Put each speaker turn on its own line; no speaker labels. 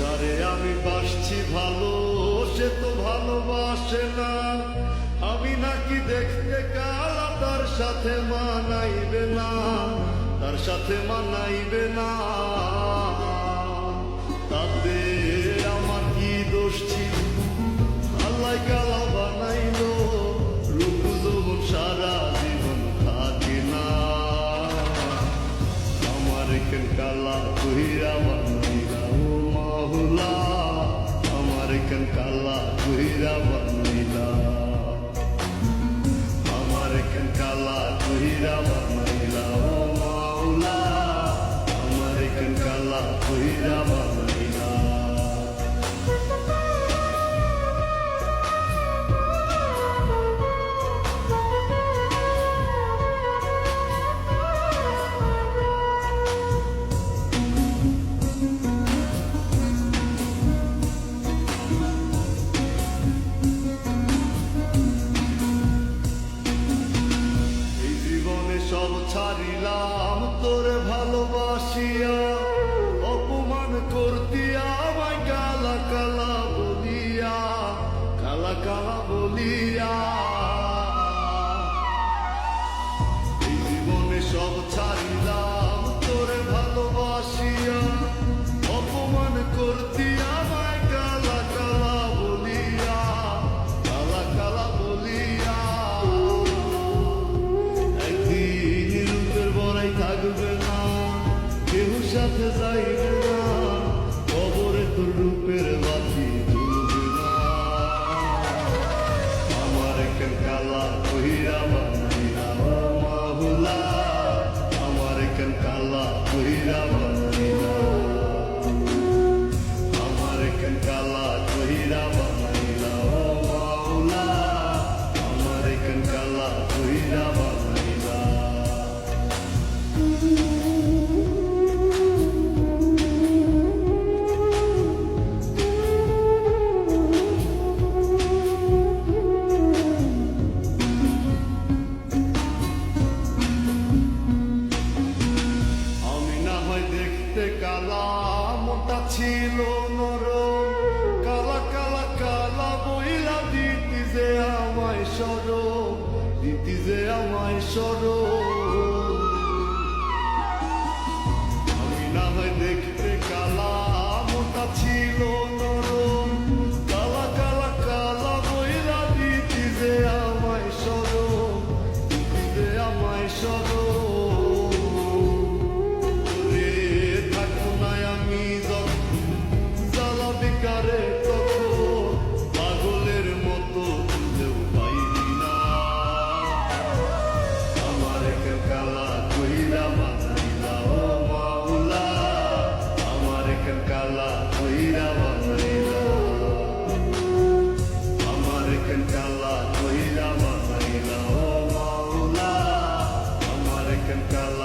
যারে আমি বাসছি ভালো সে তো ভালোবাসে না। আমি নাকি দেখতে কালা, তার সাথে মানাইবে না, তার সাথে মানাইবে না। তাতে আমার কি দোষ ছিল? আল্লাহ কালা বানাইলো, রূপ যৌবন সারা জীবন থাকে না। আমার এখান কালা কহিরা বানাইলা ও মাওলা, আমার এখান কালা কহিরা বানাইলা, আমার এখান কালা কহিরা বানাইলা ও মাওলা, আমার এখান কালা কহিরা বানাইলা। সব ছাড়িলাম তোরে ভালোবাসিয়া, অপমান করতিয়া আমায় কালা কালা বলিয়া, কালা কালা বলিয়া। এই জীবনে সব ছাড়িলাম তোরে ভালোবাসিয়া, অপমান করতিয়া আমায় কালা কালা বলিয়া, কালা কালা বলিয়া। থাকবে না কেউ সাথে যাইবে না, কবরে তোর রূপের বাতি জ্বলবে না। আমার এখান কালা কহিরা বানাইলা ও মাওলা, আমার এখান কালা কহিরা বানাইলা, আমার এখান কালা কহিরা বানাইলা ও মাওলা, আমার এখান কালা কহিরা বানাইলা। দেখতে কালা, মোটা ছিল নরম, কালা কালা কালা বইলা দিতি যে আমায় সরম, দিতি যে আমায় সরম। আমি না হয় দেখতে কালা, মোটা ছিল নরম, কালা কালা কালা বইলা দিতি যে আমায় সরম, দিতি যে আমায় সরম। বেকারে তখন পাগলের মতো খুঁজেও পাইনি না। আমার এখান কালা কহিরা বানাইলা ও মাওলা, আমার এখান কালা কহিরা বানাইলা, আমার এখান কালা কহিরা বানাইলা ও মাওলা, আমার এখান কালা